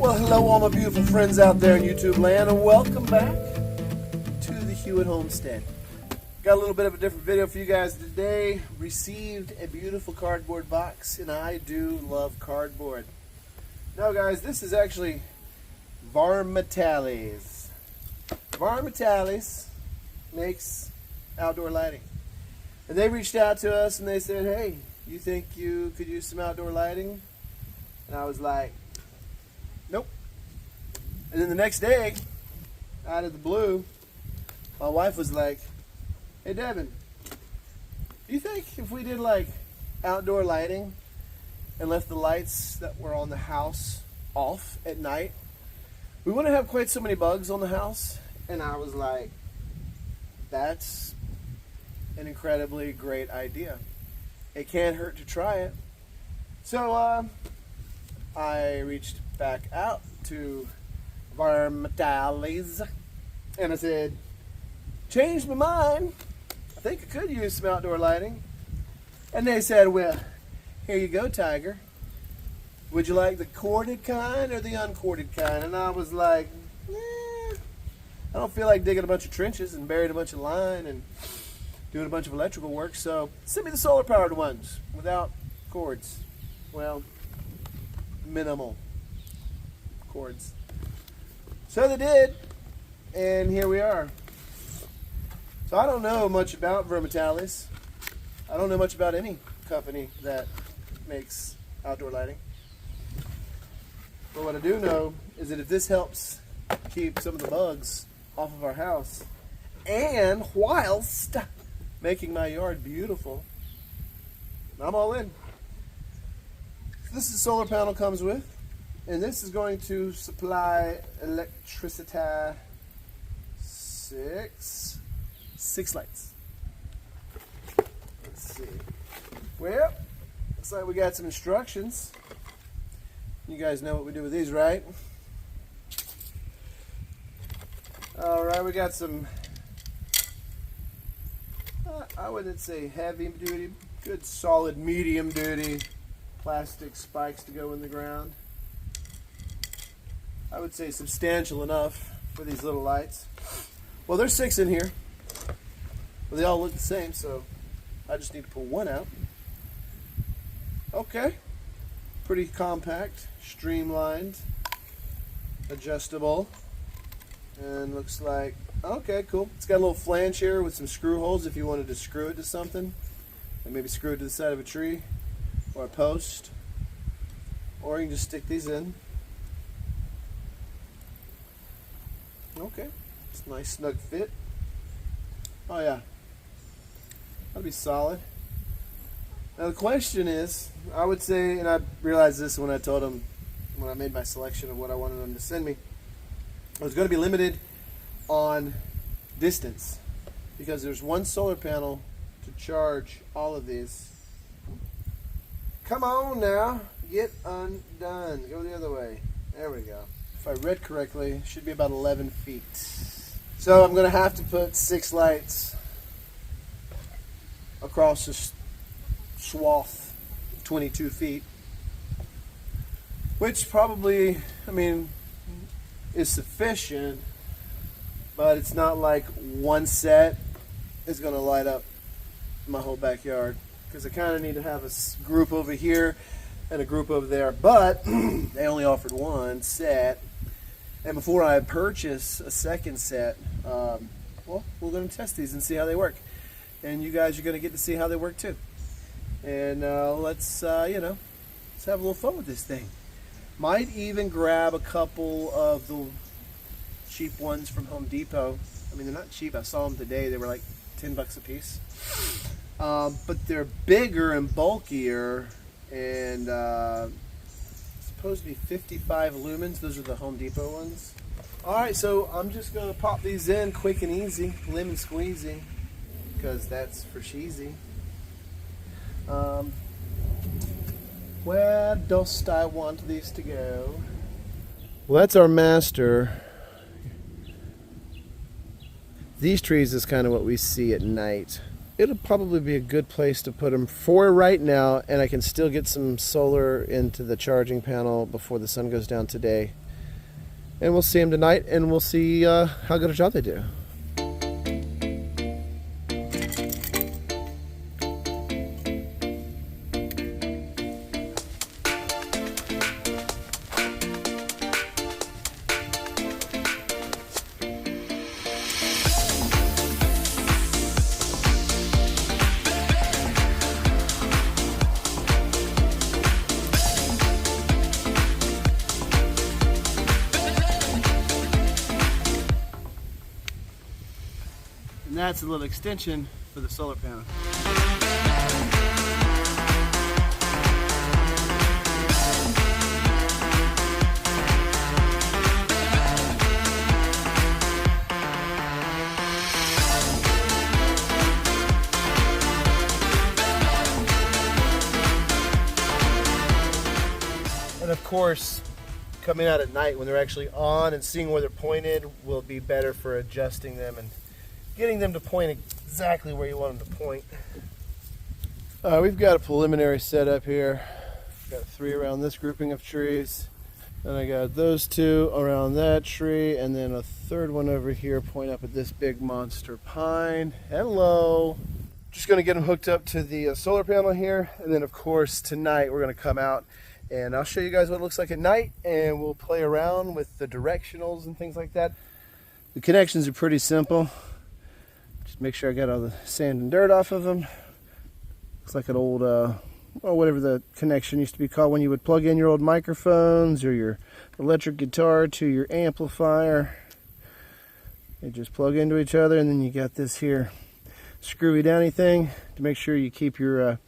Well, hello all my beautiful friends out there in YouTube land, and welcome back to the Qiuck Homestead. Got a little bit of a different video for you guys today. Received a beautiful cardboard box, and I do love cardboard. Now guys, this is actually Varmtalys. Varmtalys makes outdoor lighting. And they reached out to us and they said, hey, you think you could use some outdoor lighting? And I was like, nope. And then the next day, out of the blue, my wife was like, hey Devin, do you think if we did like outdoor lighting and left the lights that were on the house off at night, we wouldn't have quite so many bugs on the house? And I was like, that's an incredibly great idea. It can't hurt to try it. So I reached back out to Varmtalys and I said, changed my mind. I think I could use some outdoor lighting. And they said, well, here you go, Tiger. Would you like the corded kind or the uncorded kind? And I was like, I don't feel like digging a bunch of trenches and burying a bunch of line and doing a bunch of electrical work, so send me the solar powered ones without cords. Well, minimal cords. So they did, and here we are. So I don't know much about Varmtalys. I don't know much about any company that makes outdoor lighting. But what I do know is that if this helps keep some of the bugs off of our house, and whilst making my yard beautiful, I'm all in. This is the solar panel comes with, and this is going to supply electricity. Six lights. Let's see. Well, looks like we got some instructions. You guys know what we do with these, right? Alright, we got some, I wouldn't say heavy duty, good solid medium duty plastic spikes to go in the ground. I would say substantial enough for these little lights. Well, there's 6 in here. Well, they all look the same, so I just need to pull one out. Okay. Pretty compact, streamlined, adjustable. And looks like, okay, cool. It's got a little flange here with some screw holes if you wanted to screw it to something. And maybe screw it to the side of a tree or a post. Or you can just stick these in. Okay. It's a nice snug fit. Oh yeah. That'll be solid. Now the question is, I would say, and I realized this when I told them, when I made my selection of what I wanted them to send me, I was going to be limited on distance because there's one solar panel to charge all of these. Come on now, get undone. Go the other way. There we go. If I read correctly, it should be about 11 feet. So I'm going to have to put 6 lights across this swath, 22 feet, which probably, I mean, is sufficient, but it's not like one set is going to light up my whole backyard, because I kind of need to have a group over here and a group over there, but they only offered one set, and before I purchase a second set, well, we're going to test these and see how they work, and you guys are going to get to see how they work too. And let's you know, let's have a little fun with this thing. Might even grab a couple of the cheap ones from Home Depot. I mean, they're not cheap. I saw them today. They were like 10 bucks a piece. But they're bigger and bulkier, and supposed to be 55 lumens. Those are the Home Depot ones. All right, so I'm just going to pop these in quick and easy, lemon squeezy, because that's for cheesy. Where dost I want these to go? Well, that's our master. These trees is kind of what we see at night. It'll probably be a good place to put them for right now, and I can still get some solar into the charging panel before the sun goes down today. and we'll see them tonight, and we'll see how good a job they do. And that's a little extension for the solar panel. And of course, coming out at night when they're actually on and seeing where they're pointed will be better for adjusting them and getting them to point exactly where you want them to point. We've got a preliminary setup here. Got 3 around this grouping of trees. Then I got those 2 around that tree, and then a 3rd one over here point up at this big monster pine. Hello! Just going to get them hooked up to the solar panel here, and then of course tonight we're going to come out and I'll show you guys what it looks like at night, and we'll play around with the directionals and things like that. The connections are pretty simple. Just make sure I got all the sand and dirt off of them. Looks like an old, well, whatever the connection used to be called when you would plug in your old microphones or your electric guitar to your amplifier. They just plug into each other, and then you got this here screwy downy thing to make sure you keep your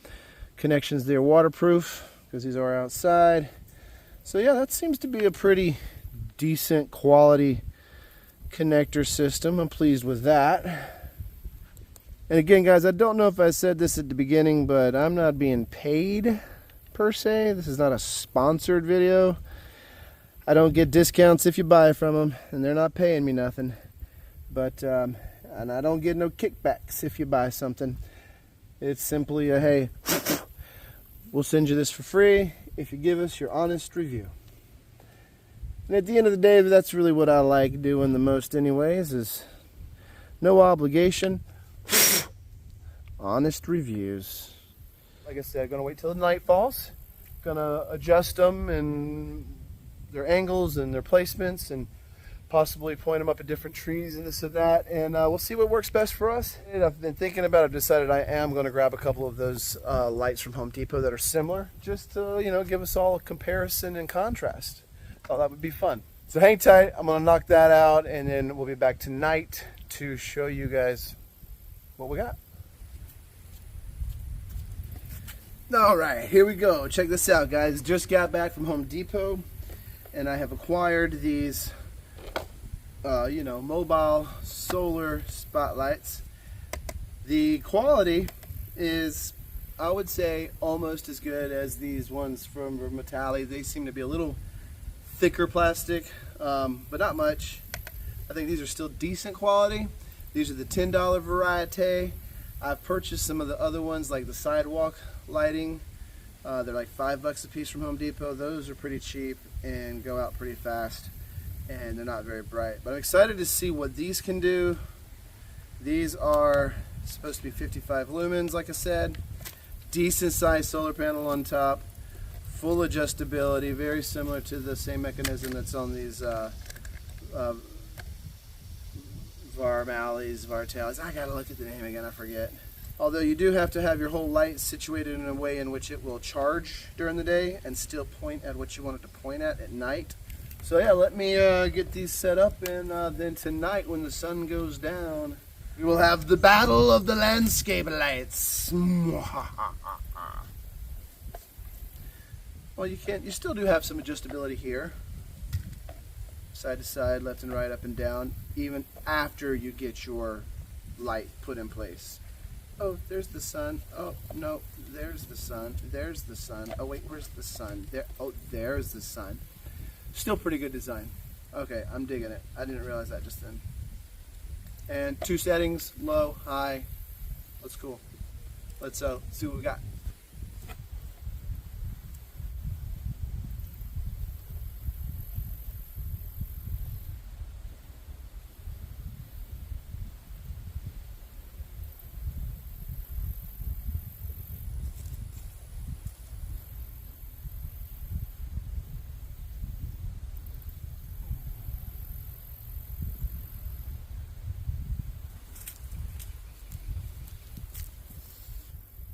connections there waterproof, because these are outside. So yeah, that seems to be a pretty decent quality connector system. I'm pleased with that. And again, guys, I don't know if I said this at the beginning, but I'm not being paid per se. This is not a sponsored video. I don't get discounts if you buy from them, and they're not paying me nothing. But and I don't get no kickbacks if you buy something. It's simply a, hey, we'll send you this for free if you give us your honest review. And at the end of the day, that's really what I like doing the most anyways, is no obligation. Honest reviews. Like I said, I'm going to wait till the night falls. Going to adjust them and their angles and their placements, and possibly point them up at different trees and this and that. And we'll see what works best for us. And I've been thinking about it. I've decided I am going to grab a couple of those lights from Home Depot that are similar, just to, you know, give us all a comparison and contrast. Thought that would be fun. So hang tight. I'm going to knock that out, and then we'll be back tonight to show you guys what we got. All right, here we go. Check this out, guys. Just got back from Home Depot, and I have acquired these, you know, mobile solar spotlights. The quality is, I would say, almost as good as these ones from Varmtalys. They seem to be a little thicker plastic, but not much. I think these are still decent quality. These are the $10 variety. I've purchased some of the other ones, like the sidewalk lighting. They're like $5 a piece from Home Depot. Those are pretty cheap and go out pretty fast, and they're not very bright. But I'm excited to see what these can do. These are supposed to be 55 lumens, like I said. Decent sized solar panel on top. Full adjustability, very similar to the same mechanism that's on these Varmtalys. I gotta look at the name again, I forget. Although you do have to have your whole light situated in a way in which it will charge during the day and still point at what you want it to point at night. So yeah, let me get these set up, and then tonight when the sun goes down, we will have the battle of the landscape lights. Well, you still do have some adjustability here. Side to side, left and right, up and down, even after you get your light put in place. Oh, there's the sun. Oh, no, there's the sun. There's the sun. Oh, wait, where's the sun? There. Oh, there's the sun. Still pretty good design. Okay, I'm digging it. I didn't realize that just then. And 2 settings, low, high. That's cool. Let's see what we got.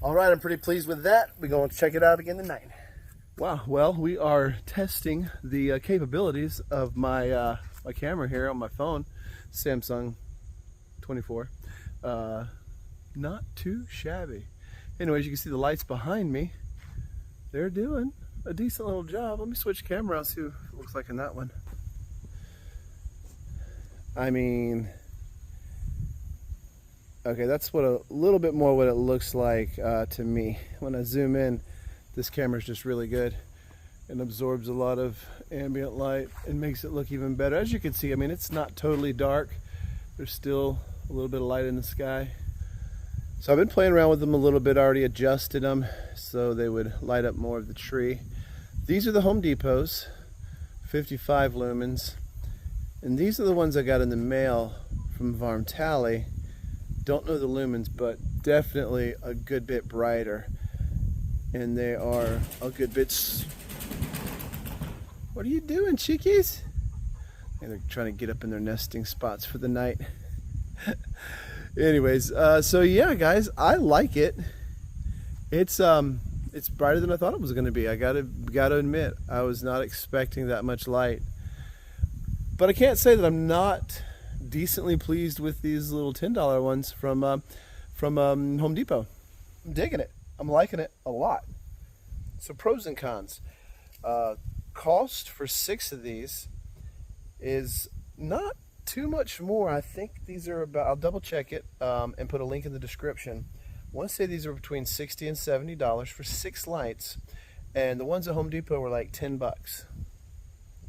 All right, I'm pretty pleased with that. We're going to check it out again tonight. Wow, well, we are testing the capabilities of my my camera here on my phone, Samsung 24. Not too shabby. Anyways, you can see the lights behind me. They're doing a decent little job. Let me switch camera out, see what it looks like in that one. I mean, okay, that's what a little bit more what it looks like to me. When I zoom in, this camera is just really good and absorbs a lot of ambient light and makes it look even better. As you can see, I mean, it's not totally dark. There's still a little bit of light in the sky. So I've been playing around with them a little bit, already adjusted them so they would light up more of the tree. These are the Home Depot's, 55 lumens. And these are the ones I got in the mail from Varmtalys. Don't know the lumens, but definitely a good bit brighter. And they are a good bit... What are you doing, chickies? And they're trying to get up in their nesting spots for the night. Anyways, so yeah, guys, I like it. It's brighter than I thought it was going to be. I gotta admit, I was not expecting that much light. But I can't say that I'm not decently pleased with these little $10 ones from Home Depot. I'm digging it. I'm liking it a lot. So pros and cons. Cost for 6 of these is not too much more. I think these are about, I'll double check it and put a link in the description. I want to say these are between $60 and $70 for 6 lights, and the ones at Home Depot were like 10 bucks.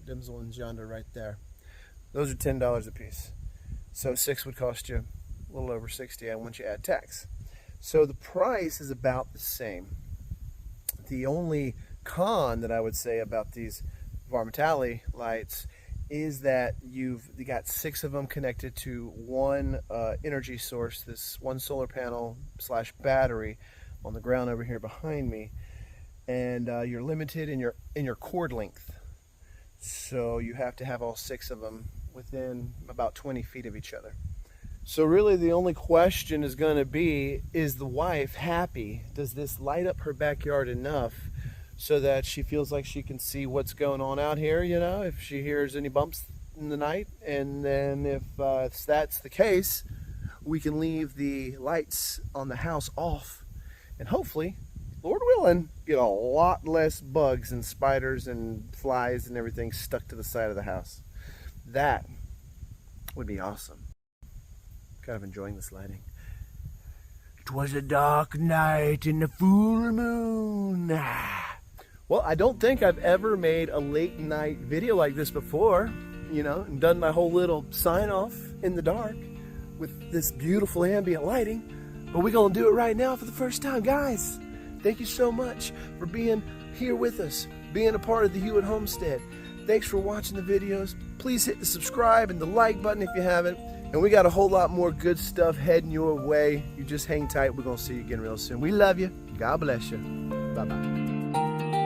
Them's the ones yonder right there. Those are $10 a piece. So 6 would cost you a little over 60 and once you add tax. So the price is about the same. The only con that I would say about these Varmtalys lights is that you got 6 of them connected to one energy source, this one solar panel / battery on the ground over here behind me, and you're limited in your cord length. So you have to have all 6 of them within about 20 feet of each other. So really the only question is going to be, is the wife happy? Does this light up her backyard enough so that she feels like she can see what's going on out here, you know, if she hears any bumps in the night? And then if that's the case, we can leave the lights on the house off and hopefully, Lord willing, get a lot less bugs and spiders and flies and everything stuck to the side of the house. That would be awesome. Kind of enjoying this lighting. It was a dark night in the full moon. Well, I don't think I've ever made a late night video like this before, you know, and done my whole little sign off in the dark with this beautiful ambient lighting. But we're gonna do it right now for the first time. Guys, thank you so much for being here with us, being a part of the Qiuck Homestead. Thanks for watching the videos. Please hit the subscribe and the like button if you haven't. And we got a whole lot more good stuff heading your way. You just hang tight. We're gonna see you again real soon. We love you. God bless you. Bye-bye.